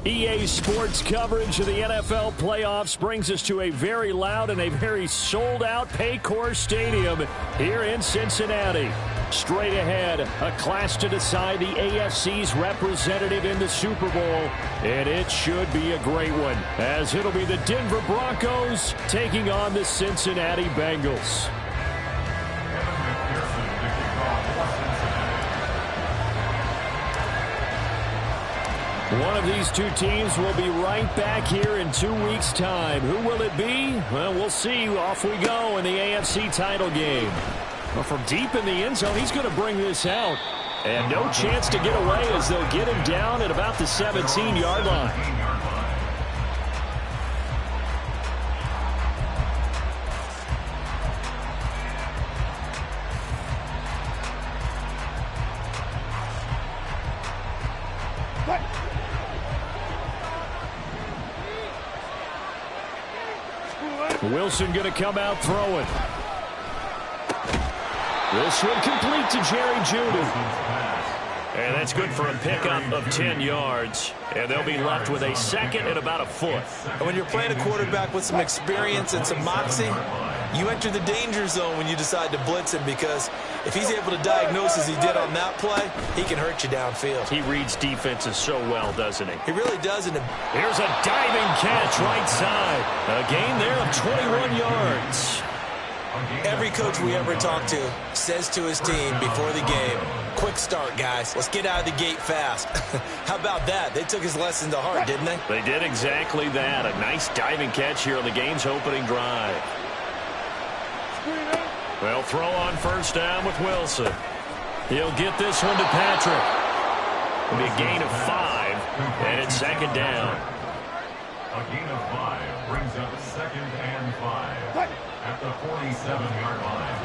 EA Sports coverage of the NFL playoffs brings us to a very loud and a very sold-out Paycor Stadium here in Cincinnati. Straight ahead, a clash to decide the AFC's representative in the Super Bowl, and it should be a great one, as it'll be the Denver Broncos taking on the Cincinnati Bengals. One of these two teams will be right back here in 2 weeks' time. Who will it be? Well, we'll see. Off we go in the AFC title game. Well, from deep in the end zone, he's going to bring this out. And no chance to get away as they'll get him down at about the 17-yard line. Wilson going to come out throwing. This one complete to Jerry Jeudy. And that's good for a pickup of 10 yards. And they'll be left with a second and about a foot. And when you're playing a quarterback with some experience and some moxie, you enter the danger zone when you decide to blitz him, because if he's able to diagnose as he did on that play, he can hurt you downfield. He reads defenses so well, doesn't he? He really does. Here's a diving catch right side. A gain there of 21 yards. Every coach we ever talk to says to his team before the game, quick start, guys. Let's get out of the gate fast. How about that? They took his lesson to heart, didn't they? They did exactly that. A nice diving catch here on the game's opening drive. Well, throw on first down with Wilson. He'll get this one to Patrick. It'll be a gain of 5, and it's second down. A gain of 5 brings up second and 5 at the 47-yard line.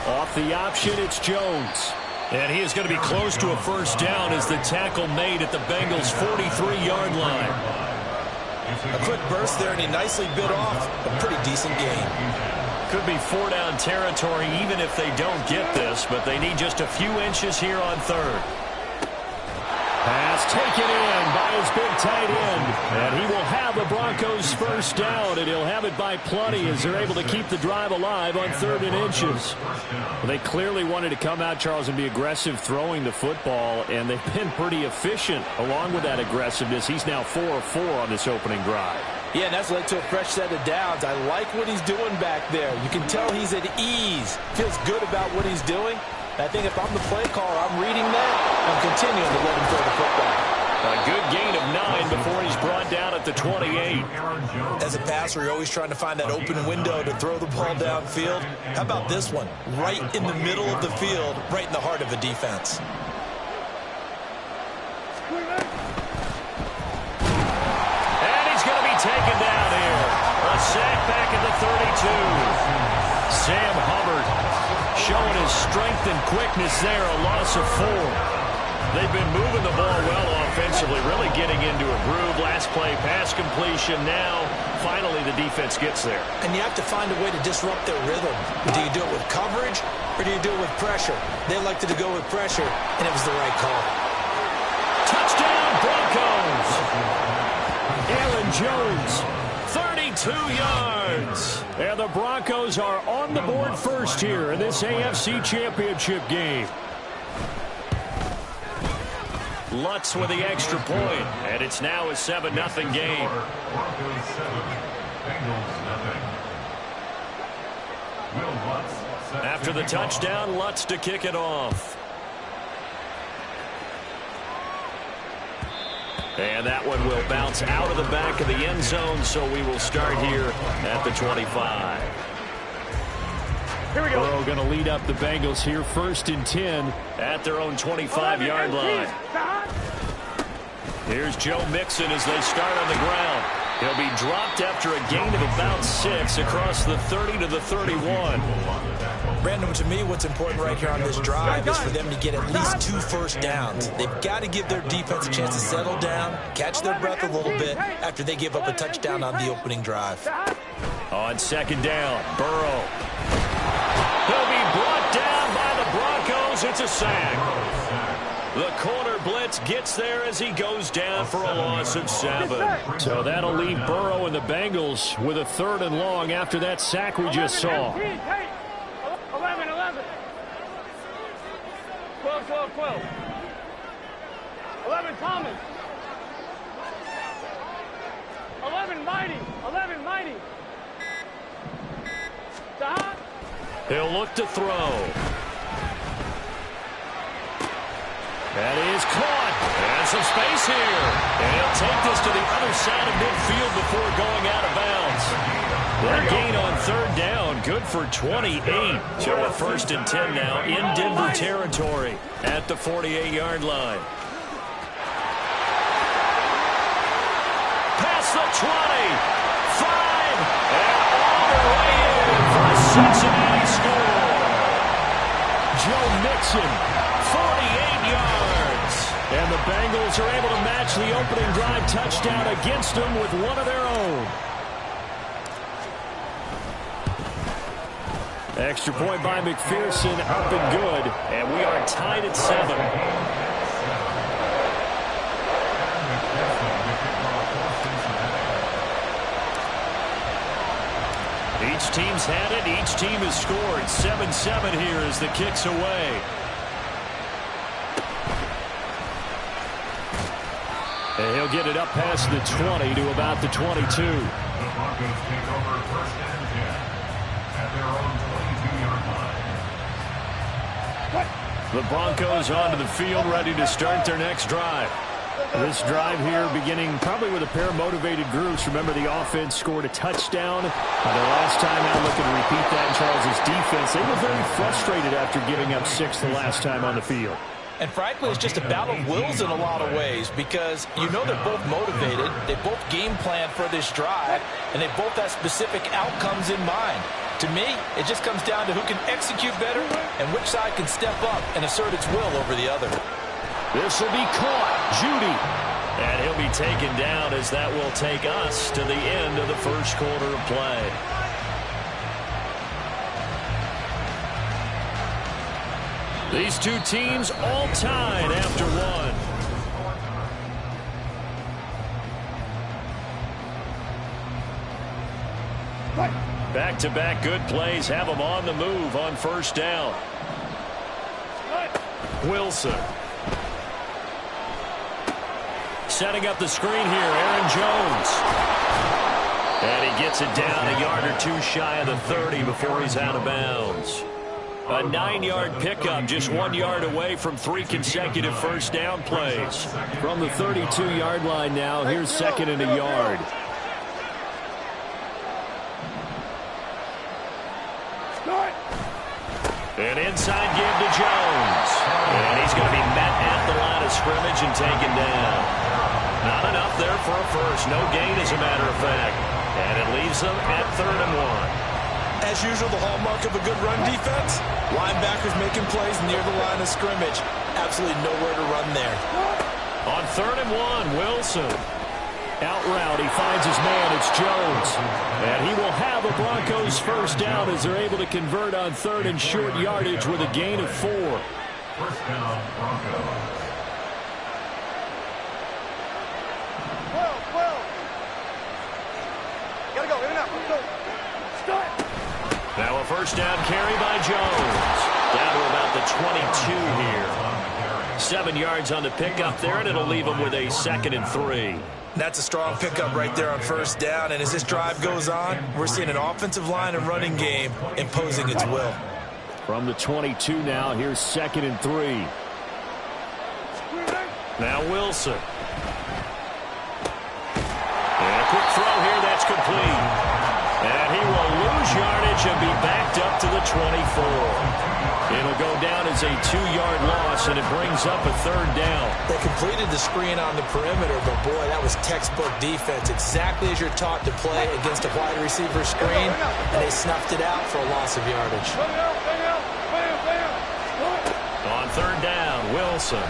Off the option, it's Jones. And he is going to be close to a first down as the tackle made at the Bengals' 43-yard line. A quick burst there, and he nicely bit off a pretty decent gain. Could be 4-down territory even if they don't get this, but they need just a few inches here on third. Pass taken in by his big tight end, and he will have the Broncos first down, and he'll have it by plenty as they're able to keep the drive alive on 3rd and inches. Well, they clearly wanted to come out, Charles, and be aggressive throwing the football, and they've been pretty efficient along with that aggressiveness. He's now 4 of 4 on this opening drive. Yeah, and that's led to a fresh set of downs. I like what he's doing back there. You can tell he's at ease, feels good about what he's doing. I think if I'm the play caller, I'm reading that, I'm continuing to let him throw the football. A good gain of 9 before he's brought down at the 28. As a passer, you're always trying to find that open window to throw the ball downfield. How about this one? Right in the middle of the field, right in the heart of a defense. And he's going to be taken down here. A sack back at the 32. Sam Hubbard showing his strength and quickness there, a loss of 4. They've been moving the ball well offensively, really getting into a groove. Last play, pass completion. Now, finally, the defense gets there. And you have to find a way to disrupt their rhythm. Do you do it with coverage, or do you do it with pressure? They elected to go with pressure, and it was the right call. Touchdown, Broncos! Aaron Jones, 32 yards. And the Broncos are on the board first here in this AFC Championship game. Lutz with the extra point, and it's now a 7-0 game. Broncos 7, Bengals nothing. Will Lutz set After the touchdown, Lutz to kick it off. And that one will bounce out of the back of the end zone, so we will start here at the 25. Here we go. Burrow going to lead up the Bengals here, 1st and 10 at their own 25-yard line. Here's Joe Mixon as they start on the ground. He'll be dropped after a gain of about 6 across the 30 to the 31. Brandon, to me, what's important right here on this drive is for them to get at least 2 first downs. They've got to give their defense a chance to settle down, catch their breath a little bit after they give up a touchdown on the opening drive. On 2nd down, Burrow. He'll be brought down by the Broncos Bengals. It's a sack. The corner blitz gets there as he goes down for a loss of 7. So that'll leave Burrow and the Bengals with a 3rd and long after that sack we just saw. 11. 12. 11 Thomas. 11 Mighty. Stop. He'll look to throw. That is caught. And some space here. And he'll take this to the other side of midfield before going out of bounds. That gain on 3rd down, good for 28. So a 1st and 10 now in Denver territory at the 48-yard line. Past the 20. 5. And all the way in for a Cincinnati score. Joe Mixon, 48 yards. And the Bengals are able to match the opening drive touchdown against them with one of their own. Extra point by McPherson, up and good. And we are tied at 7. Each team's had it. Each team has scored. 7-7 here as the kick's away. And he'll get it up past the 20 to about the 22. The Broncos take over 1st and 10 at their own 22-yard line. The Broncos onto the field, ready to start their next drive. This drive here beginning probably with a pair of motivated groups. Remember, the offense scored a touchdown. The last time out, looking to repeat that in Charles' defense. They were very frustrated after giving up 6 the last time on the field. And frankly, it's just a battle of wills in a lot of ways because you know they're both motivated. They both game plan for this drive, and they both have specific outcomes in mind. To me, it just comes down to who can execute better and which side can step up and assert its will over the other. This will be caught. Judy. And he'll be taken down as that will take us to the end of the first quarter of play. These two teams all tied after one. Back-to-back good plays have them on the move on 1st down. Wilson. Setting up the screen here, Aaron Jones. And he gets it down a yard or 2 shy of the 30 before he's out of bounds. A 9-yard pickup, just 1 yard away from 3 consecutive 1st down plays. From the 32-yard line now, here's 2nd and a yard. An inside give to Jones. And he's going to be met at the line of scrimmage and taken down. Not enough there for a first. No gain, as a matter of fact. And it leaves them at 3rd and 1. As usual, the hallmark of a good run defense, linebackers making plays near the line of scrimmage. Absolutely nowhere to run there. On 3rd and 1, Wilson. Out route, he finds his man, it's Jones. And he will have a Broncos 1st down as they're able to convert on 3rd and short yardage with a gain of 4. 1st down, Broncos. Now a 1st down carry by Jones. Down to about the 22 here. 7 yards on the pickup there, and it'll leave him with a 2nd and 3. That's a strong pickup right there on 1st down, and as this drive goes on, we're seeing an offensive line and running game imposing its will. From the 22 now, here's 2nd and 3. Now Wilson. And a quick throw here, that's complete. And he will lose yardage and be backed up to the 24. It'll go down as a 2-yard loss, and it brings up a 3rd down. They completed the screen on the perimeter, but boy, that was textbook defense. Exactly as you're taught to play against a wide receiver screen, and they snuffed it out for a loss of yardage. On 3rd down, Wilson.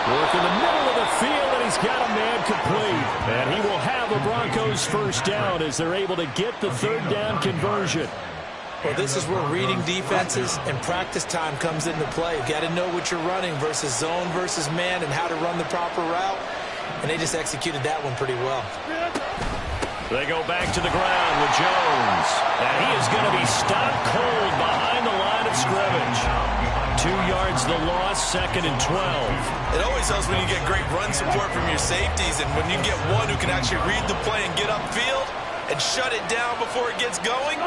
Work in the middle of the field, and he's got a man complete. And he will have a Broncos 1st down as they're able to get the 3rd down conversion. Well, this is where reading defenses and practice time comes into play. You've got to know what you're running versus zone versus man and how to run the proper route. And they just executed that one pretty well. They go back to the ground with Jones. And he is going to be stopped cold behind the line of scrimmage. 2 yards the loss, 2nd and 12. It always helps when you get great run support from your safeties. And when you get one who can actually read the play and get upfield and shut it down before it gets going,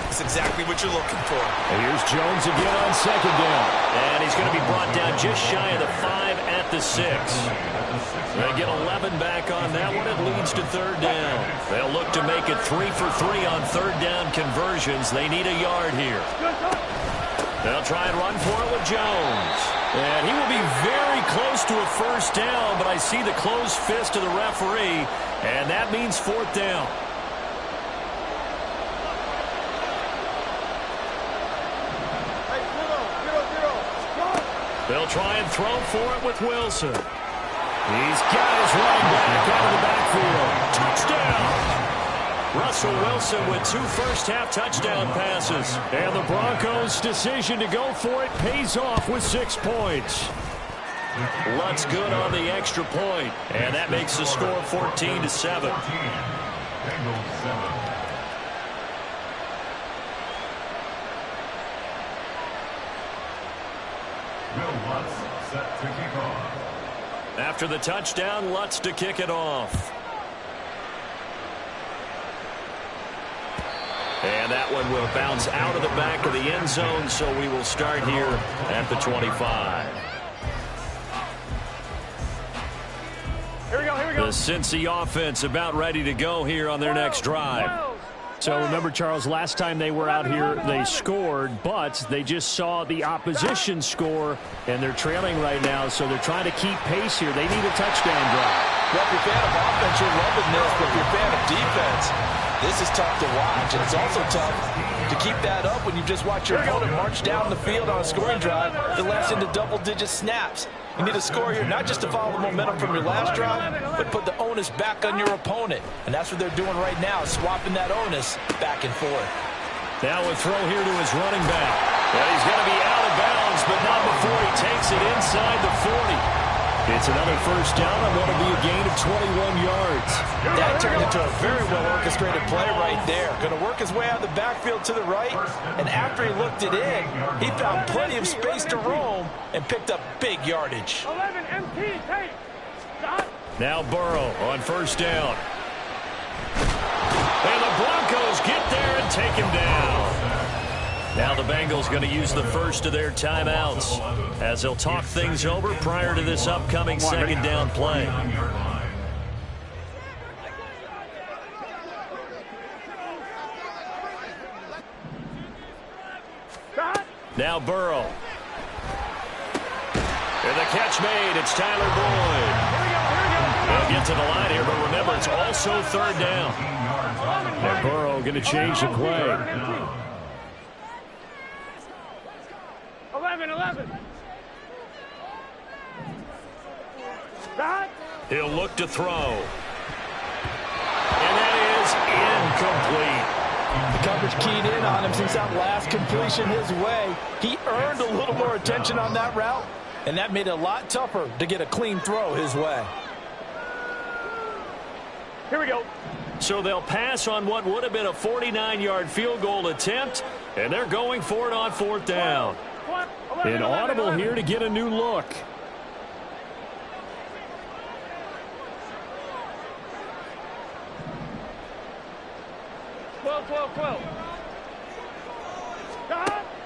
it's exactly what you're looking for. And here's Jones again on 2nd down. And he's going to be brought down just shy of the 5 at the 6. They get 11 back on that one. It leads to 3rd down. They'll look to make it 3 for 3 on 3rd down conversions. They need a yard here. They'll try and run for it with Jones. And he will be very close to a 1st down, but I see the closed fist of the referee, and that means 4th down. They'll try and throw for it with Wilson. He's got his running back out of the backfield. Touchdown! Russell Wilson with 2 first-half touchdown passes. And the Broncos' decision to go for it pays off with 6 points. Lutz good on the extra point. And that makes the score 14-7. Bengals 7. Will Lutz set to kick off. After the touchdown, Lutz to kick it off. And that one will bounce out of the back of the end zone, so we will start here at the 25. Here we go, here we go. The Cincy offense about ready to go here on their next drive. So remember, Charles, last time they were out here, they scored, but they just saw the opposition score, and they're trailing right now, so they're trying to keep pace here. They need a touchdown drive. Well, if you're a fan of offense, you're loving this, but if you're a fan of defense, this is tough to watch, and it's also tough to keep that up when you just watch your opponent march down the field on a scoring drive that lasts into double-digit snaps. You need a score here, not just to follow the momentum from your last drive, but put the onus back on your opponent. And that's what they're doing right now, swapping that onus back and forth. Now a throw here to his running back. And he's going to be out of bounds, but not before he takes it inside the 40. It's another 1st down on what will be a gain of 21 yards. That turned into a very well-orchestrated play right there. Going to work his way out of the backfield to the right, and after he looked it in, he found plenty of space to roam and picked up big yardage. 11 MT, take. Stop. Now Burrow on 1st down. And the Broncos get there and take him down. Now the Bengals going to use the first of their timeouts as they'll talk things over prior to this upcoming 2nd down play. Now Burrow. And the catch made. It's Tyler Boyd. They'll get to the line here, but remember, it's also 3rd down. And Burrow going to change the play. 11. Stop. He'll look to throw. And that is incomplete. The coverage keyed in on him since that last completion his way. He earned a little more attention on that route, and that made it a lot tougher to get a clean throw his way. Here we go. So they'll pass on what would have been a 49-yard field goal attempt, and they're going for it on 4th down. An audible here to get a new look. 12.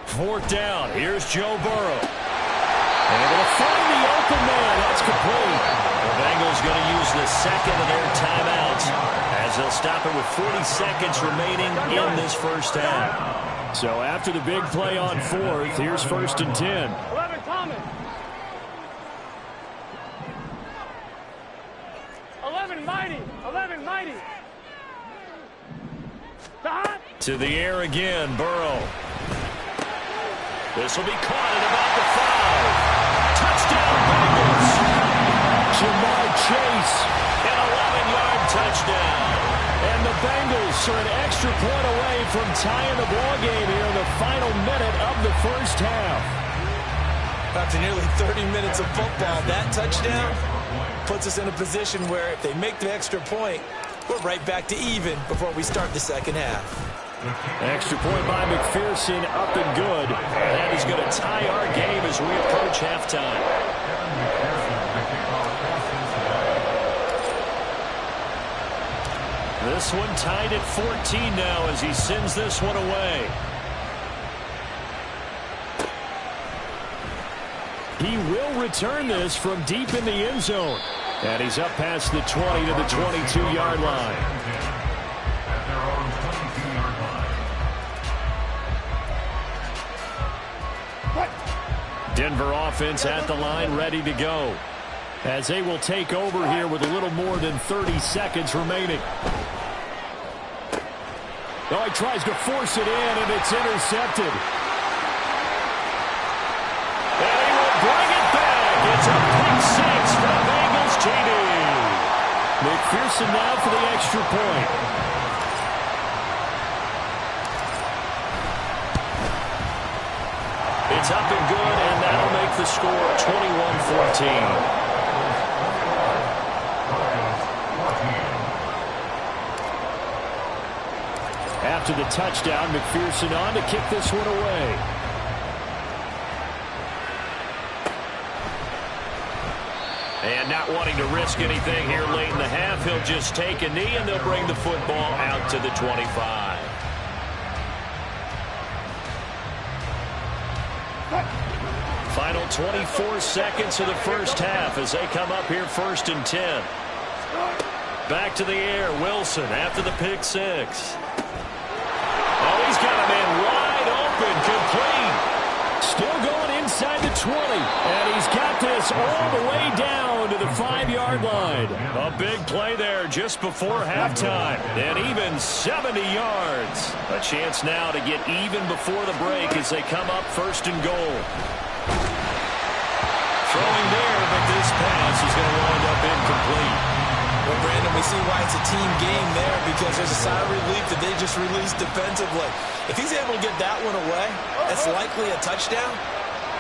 4th down. Here's Joe Burrow. And they'll find the open man. That's complete. The Bengals going to use the 2nd of their timeouts as they'll stop it with 40 seconds remaining in this 1st half. So after the big play on 4th, here's 1st and 10. 11 Thomas. 11 mighty. Stop. To the air again, Burrow. This will be caught at about the 5. Touchdown, Bengals. Jamar Chase, an 11-yard touchdown. And the Bengals are an extra point away from tying the ball game here in the final minute of the first half. After nearly 30 minutes of football, that touchdown puts us in a position where if they make the extra point, we're right back to even before we start the second half. Extra point by McPherson, up and good. And that is going to tie our game as we approach halftime. This one tied at 14 now as he sends this one away. He will return this from deep in the end zone. And he's up past the 20 to the 22-yard line. Denver offense at the line, ready to go. As they will take over here with a little more than 30 seconds remaining. Oh, he tries to force it in, and it's intercepted. And he will bring it back. It's a pick six for the Bengals, JD. McPherson now for the extra point. It's up and good, and that'll make the score 21-14. After the touchdown, McPherson on to kick this one away. And not wanting to risk anything here late in the half, he'll just take a knee, and they'll bring the football out to the 25. Final 24 seconds of the first half as they come up here 1st and 10. Back to the air, Wilson after the pick six. Oh, he's got a man wide open, complete. Still going inside the 20, and he's got this all the way down to the 5-yard line. A big play there just before halftime, and even 70 yards. A chance now to get even before the break as they come up 1st and goal. Throwing there, but this pass is going to wind up incomplete. Well, Brandon, we see why it's a team game there, because there's a sigh of relief that they just released defensively. If he's able to get that one away, that's likely a touchdown.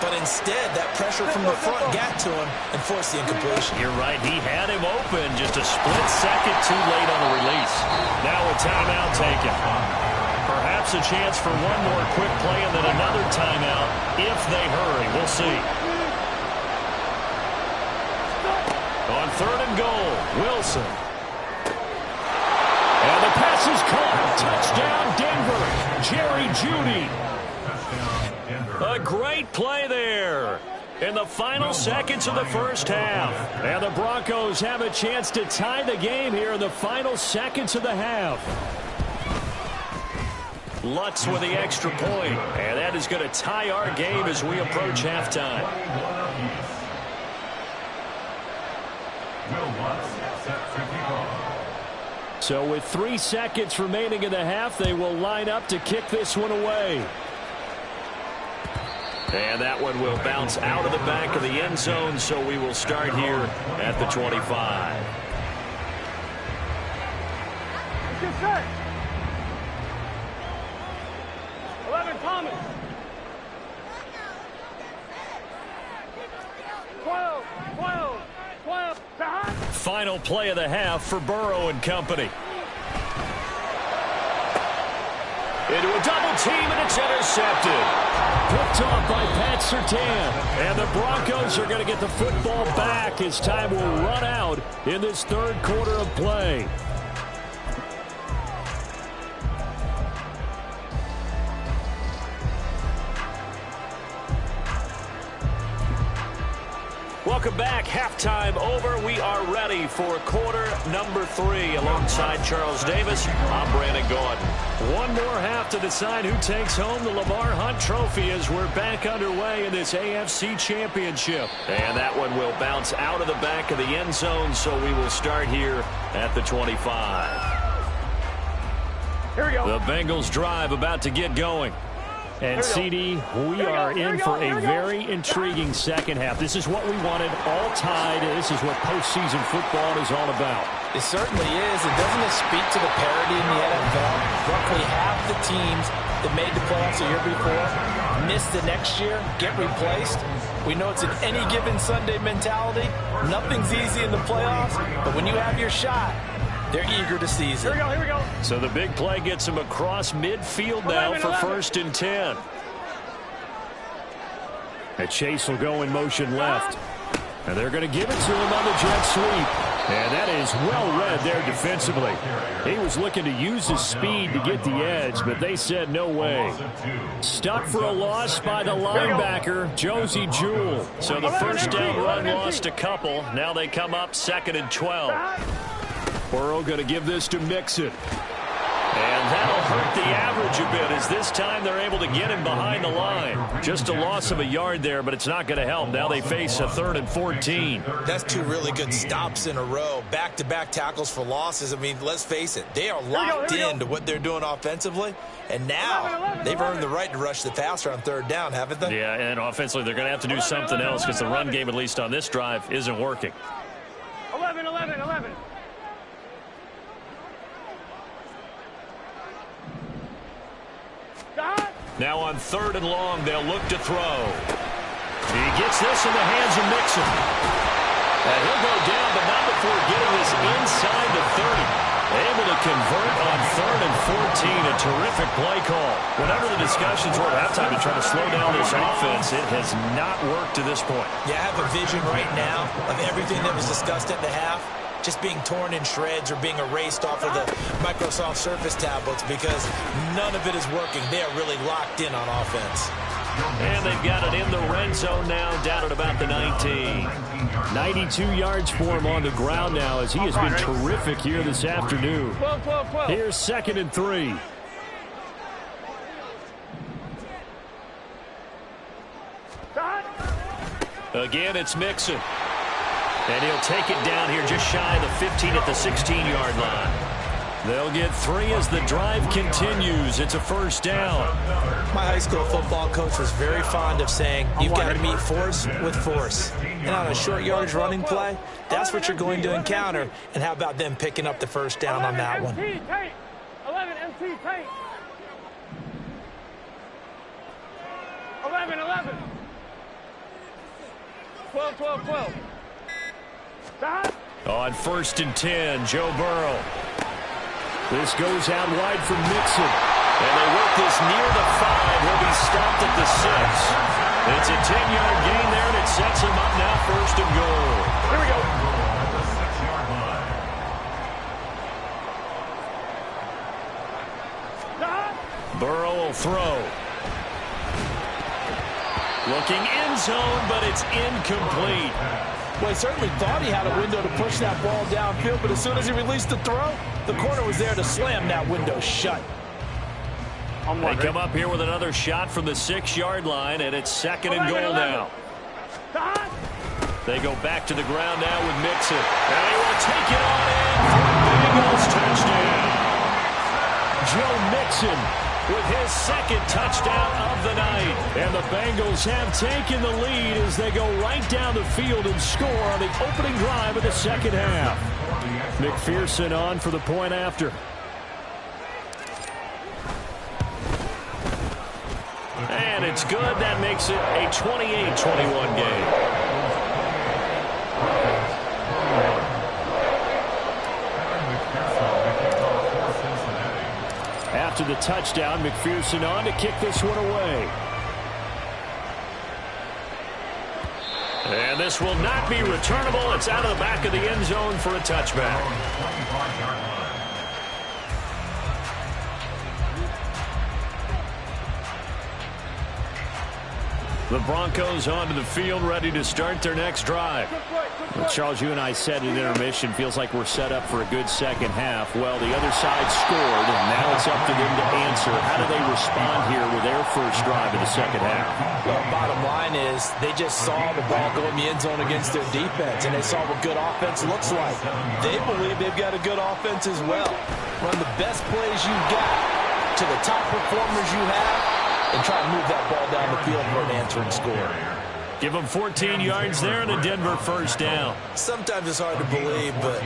But instead, that pressure from the front got to him and forced the incompletion. You're right. He had him open just a split second too late on the release. Now a timeout taken. Perhaps a chance for one more quick play and then another timeout if they hurry. We'll see. On 3rd and goal, Wilson. And the pass is caught. Touchdown, Denver. Jerry Jeudy. A great play there in the final seconds of the first half. And the Broncos have a chance to tie the game here in the final seconds of the half. Lutz with the extra point. And that is going to tie our game as we approach halftime. So with 3 seconds remaining in the half, they will line up to kick this one away. And that one will bounce out of the back of the end zone, so we will start here at the 25. Get set. 11, Thomas. 12, 12, 12. Behind. Final play of the half for Burrow and company. Into a double team, and it's intercepted. Picked off by Pat Surtain. And the Broncos are going to get the football back as time will run out in this 3rd quarter of play. Welcome back. Halftime over. We are ready for quarter number 3. Alongside Charles Davis, I'm Brandon Gordon. One more half to decide who takes home the Lamar Hunt Trophy as we're back underway in this AFC Championship. And that one will bounce out of the back of the end zone, so we will start here at the 25. Here we go. The Bengals drive about to get going. And, CD, we are in for a very intriguing second half. This is what we wanted, all tied. This is what postseason football is all about. It certainly is. And doesn't it speak to the parity in the NFL? Roughly half the teams that made the playoffs the year before miss the next year, get replaced. We know it's an any given Sunday mentality. Nothing's easy in the playoffs, but when you have your shot, they're eager to seize it. Here we go. So the big play gets him across midfield now for 1st and 10. And Chase will go in motion left. And they're going to give it to him on the jet sweep. And that is well read there defensively. He was looking to use his speed to get the edge, but they said no way. Stuck for a loss by the linebacker, Josie Jewell. So the first down run lost a couple. Now they come up 2nd and 12. Burrow going to give this to Mixon. And that'll hurt the average a bit, as this time they're able to get him behind the line. Just a loss of a yard there, but it's not going to help. Now they face a 3rd and 14. That's 2 really good stops in a row. Back-to-back tackles for losses. I mean, let's face it. They are locked into what they're doing offensively. And now they've earned the right to rush the passer on 3rd down, haven't they? Yeah, and offensively they're going to have to do something else because the run game, at least on this drive, isn't working. 11. Now on 3rd and long, they'll look to throw. He gets this in the hands of Mixon. And he'll go down, but not before getting this inside the 30. Able to convert on 3rd and 14. A terrific play call. Whenever the discussions were at halftime to try to slow down this offense, it has not worked to this point. Yeah, I have a vision right now of everything that was discussed at the half just being torn in shreds or being erased off of the Microsoft Surface tablets because none of it is working. They are really locked in on offense. And they've got it in the red zone now, down at about the 19. 92 yards for him on the ground now, as he has been terrific here this afternoon. 12. Here's 2nd and 3. Again, it's Mixon. And he'll take it down here just shy of the 15 at the 16-yard line. They'll get 3 as the drive continues. It's a 1st down. My high school football coach was very fond of saying, you've got to meet force with force. And on a short yardage running play, that's what you're going to encounter. And how about them picking up the 1st down on that one? 11 MT tank. 11. 12. On 1st and 10, Joe Burrow. This goes out wide for Mixon. And they work this near the 5. He'll be stopped at the 6. It's a 10-yard gain there, and it sets him up now 1st and goal. Here we go. Burrow will throw. Looking end zone, but it's incomplete. Well, he certainly thought he had a window to push that ball downfield, but as soon as he released the throw, the corner was there to slam that window shut. They come up here with another shot from the 6-yard line, and it's 2nd and goal now. They go back to the ground now with Mixon. And they will take it on in for a Bengals touchdown. Joe Mixon with his 2nd touchdown of the night. And the Bengals have taken the lead as they go right down the field and score on the opening drive of the 2nd half. McPherson on for the point after. And it's good. That makes it a 28-21 game. After the touchdown, McPherson on to kick this one away. And this will not be returnable. It's out of the back of the end zone for a touchback. The Broncos onto the field, ready to start their next drive. Well, Charles, you and I said in intermission, feels like we're set up for a good second half. Well, the other side scored, and now it's up to them to answer. How do they respond here with their first drive of the second half? Well, bottom line is they just saw the ball go in the end zone against their defense, and they saw what good offense looks like. They believe they've got a good offense as well. Run the best plays you've got to the top performers you have, and try to move that ball down the field for an answering score. Give them 14 yards there and a Denver first down. Sometimes it's hard to believe, but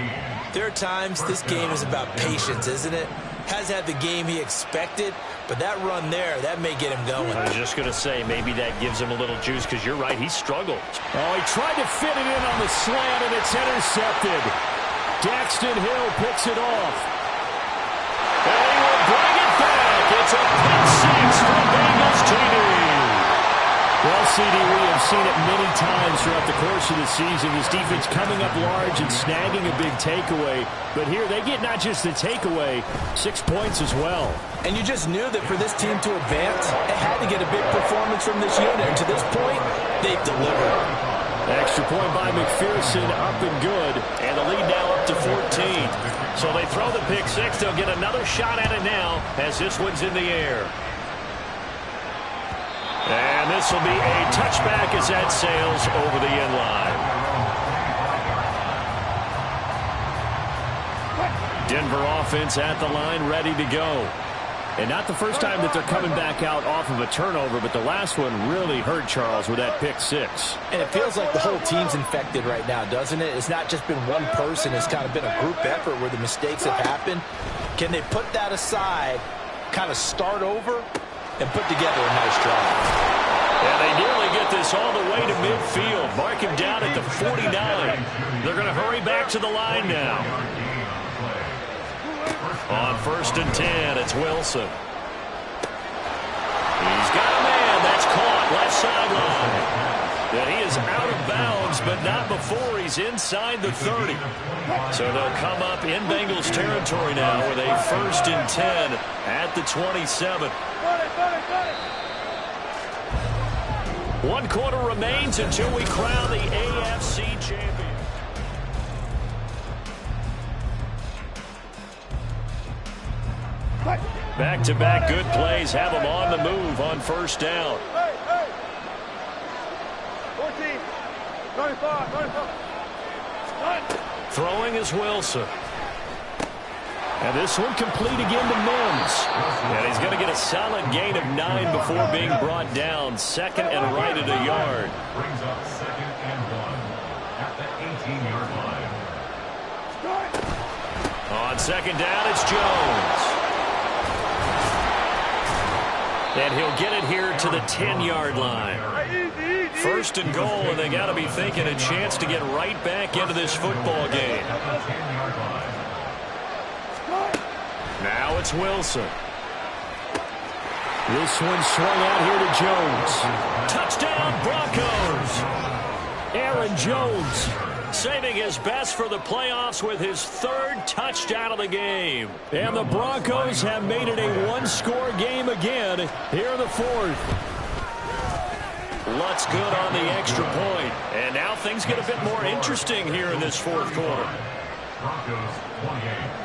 There are times this game is about patience, isn't it? Has had the game he expected, but that run there, that may get him going. I was just going to say, maybe that gives him a little juice, because you're right, he struggled. Oh, he tried to fit it in on the slant, and it's intercepted. Daxton Hill picks it off. And he will bring it back. It's a pick six for Bengals TD. Well, CD, we have seen it many times throughout the course of the season. This defense coming up large and snagging a big takeaway. But here they get not just the takeaway, 6 points as well. And you just knew that for this team to advance, it had to get a big performance from this unit. And to this point, they've delivered. Extra point by McPherson, up and good. And the lead now up to 14. So they throw the pick six. They'll get another shot at it now as this one's in the air. And this will be a touchback as that sails over the end line. Denver offense at the line, ready to go. And not the first time that they're coming back out off of a turnover, but the last one really hurt Charles with that pick six. And it feels like the whole team's infected right now, doesn't it? It's not just been one person. It's kind of been a group effort where the mistakes have happened. Can they put that aside, kind of start over, and put together a nice drive? And they nearly get this all the way to midfield. Mark him down at the 49. They're going to hurry back to the line now. On 1st and 10, it's Wilson. He's got a man. That's caught. Left sideline. And he is out of bounds, but not before he's inside the 30. So they'll come up in Bengals territory now with a 1st and 10 at the 27. 1 quarter remains until we crown the AFC champion. Back-to-back good plays have them on the move on 1st down. 14, 35, 35. Throwing is Wilson. And this one complete again to Mims. And he's going to get a solid gain of 9 before being brought down. 2nd and right at a yard. Brings up 2nd and 1 at the 18-yard line. On 2nd down, it's Jones. And he'll get it here to the 10-yard line. 1st and goal, and they got to be thinking a chance to get right back into this football game. Now it's Wilson. This one swung out here to Jones. Touchdown, Broncos! Aaron Jones saving his best for the playoffs with his 3rd touchdown of the game. And the Broncos have made it a 1-score game again here in the 4th. Lutz good on the extra point. And now things get a bit more interesting here in this 4th quarter. Broncos 28.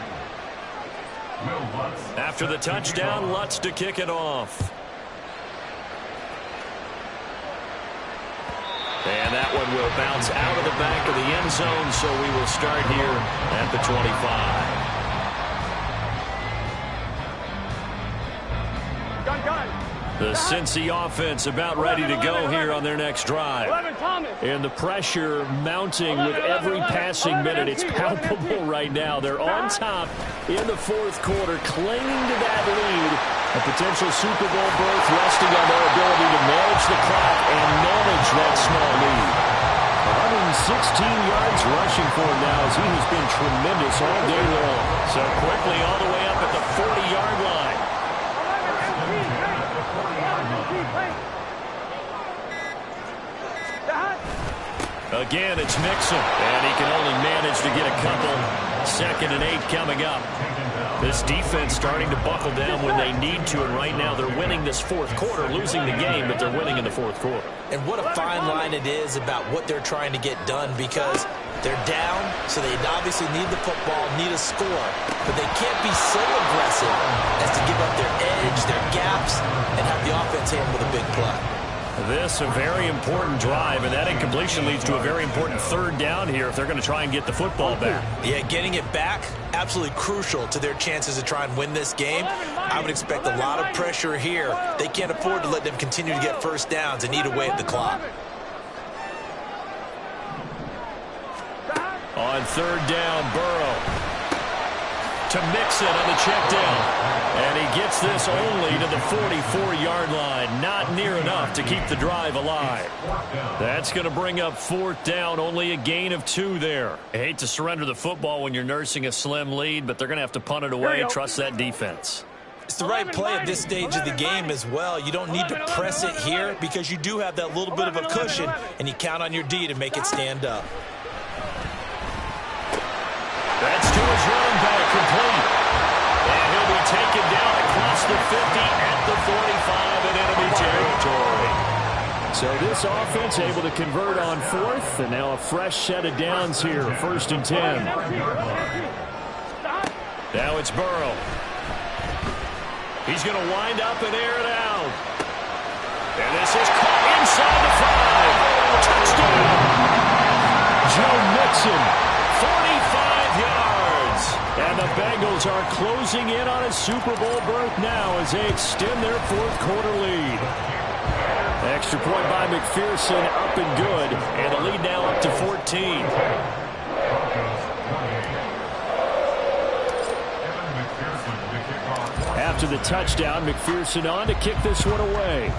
After the touchdown, Lutz to kick it off. And that one will bounce out of the back of the end zone, so we will start here at the 25. The Cincy offense about ready to go here on their next drive. And the pressure mounting with every passing minute. It's palpable right now. They're on top in the 4th quarter, clinging to that lead. A potential Super Bowl berth resting on their ability to manage the clock and manage that small lead. 116 yards rushing for him now as he has been tremendous all day long. So quickly all the way up at the 40-yard line. Again, it's Mixon, and he can only manage to get a couple. 2nd and 8 coming up. This defense starting to buckle down when they need to, and right now they're winning this 4th quarter, losing the game, but they're winning in the 4th quarter. And what a fine line it is about what they're trying to get done, because they're down, so they obviously need the football, need a score, but they can't be so aggressive as to give up their edge, their gaps, and have the offense handle with a big play. This a very important drive, and that incompletion leads to a very important 3rd down here if they're going to try and get the football back. Yeah, getting it back, absolutely crucial to their chances to try and win this game. I would expect a lot of pressure here. They can't afford to let them continue to get 1st downs and eat away at the clock. On 3rd down, Burrow. to Mixon on the check down. And he gets this only to the 44-yard line. Not near enough to keep the drive alive. That's going to bring up 4th down. Only a gain of 2 there. I hate to surrender the football when you're nursing a slim lead, but they're going to have to punt it away. Trust that defense. It's the right play at this stage of the game as well. You don't need to press it here because you do have that little bit of a cushion, and you count on your D to make it stand up. That's to his running back, complete. And he'll be taken down across the 50 at the 45 in enemy territory. So this offense able to convert on 4th, and now a fresh set of downs here, 1st and 10. Now it's Burrow. He's going to wind up and air it out. And this is caught inside the 5. Touchdown! Joe Mixon, 45 yards. And the Bengals are closing in on a Super Bowl berth now as they extend their 4th quarter lead. Extra point by McPherson, up and good. And the lead now up to 14. After the touchdown, McPherson on to kick this one away.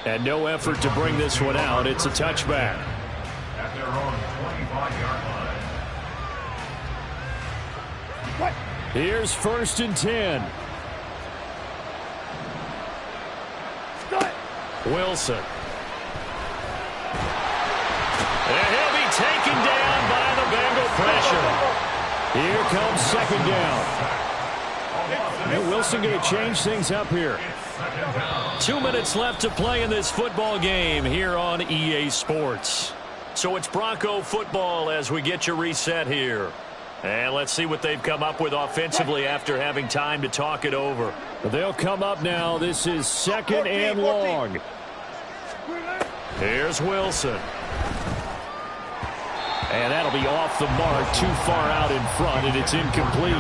And no effort to bring this one out. It's a touchback. At their own 25-yard line. Here's 1st and 10. Wilson. And he'll be taken down by the Bengal pressure. Here comes 2nd down. And Wilson going to change things up here. 2 minutes left to play in this football game here on EA Sports. So it's Bronco football as we get you reset here. And let's see what they've come up with offensively after having time to talk it over. They'll come up now. This is 2nd and long. Here's Wilson. And that'll be off the mark, too far out in front, and it's incomplete.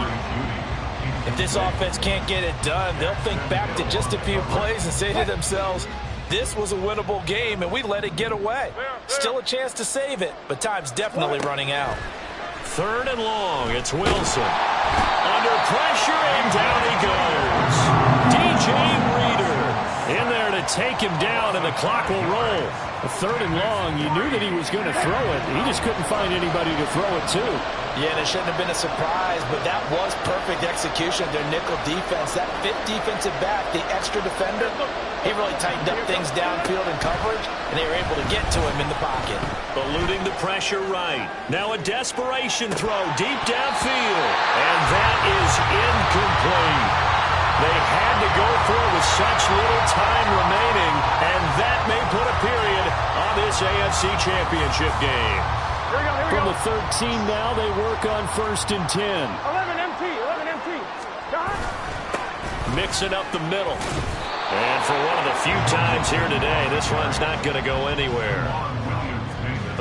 If this offense can't get it done, they'll think back to just a few plays and say to themselves, this was a winnable game, and we let it get away. Still a chance to save it, but time's definitely running out. 3rd and long, it's Wilson. Under pressure, and down he goes. DJ Reader in there to take him down, and the clock will roll. 3rd and long, you knew that he was going to throw it. He just couldn't find anybody to throw it to. Yeah, and it shouldn't have been a surprise, but that was perfect execution of their nickel defense. That 5th defensive back, the extra defender, he really tightened up things downfield in coverage, and they were able to get to him in the pocket. Eluding the pressure right. Now a desperation throw deep downfield, and that is incomplete. They had to go for it with such little time remaining, and that may put a period on this AFC Championship game. From the 13 now, they work on 1st and 10. 11 MT. Mixing up the middle. And for one of the few times here today, this one's not going to go anywhere.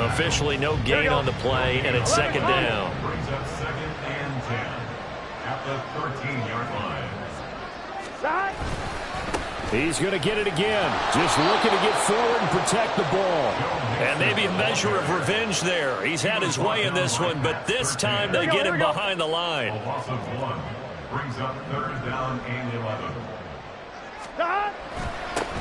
Officially no gain on the play, and it's 2nd down. Brings up 2nd and 10 at the 13-yard line. He's going to get it again. Just looking to get forward and protect the ball. And maybe a measure of revenge there. He's had his way in this one, but this time they get him behind the line. A loss of 1 brings up 3rd down and 11.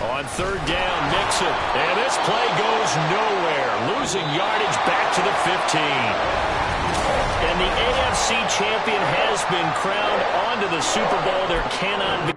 On 3rd down, Mixon. And this play goes nowhere. Losing yardage back to the 15. And the AFC champion has been crowned onto the Super Bowl. There cannot be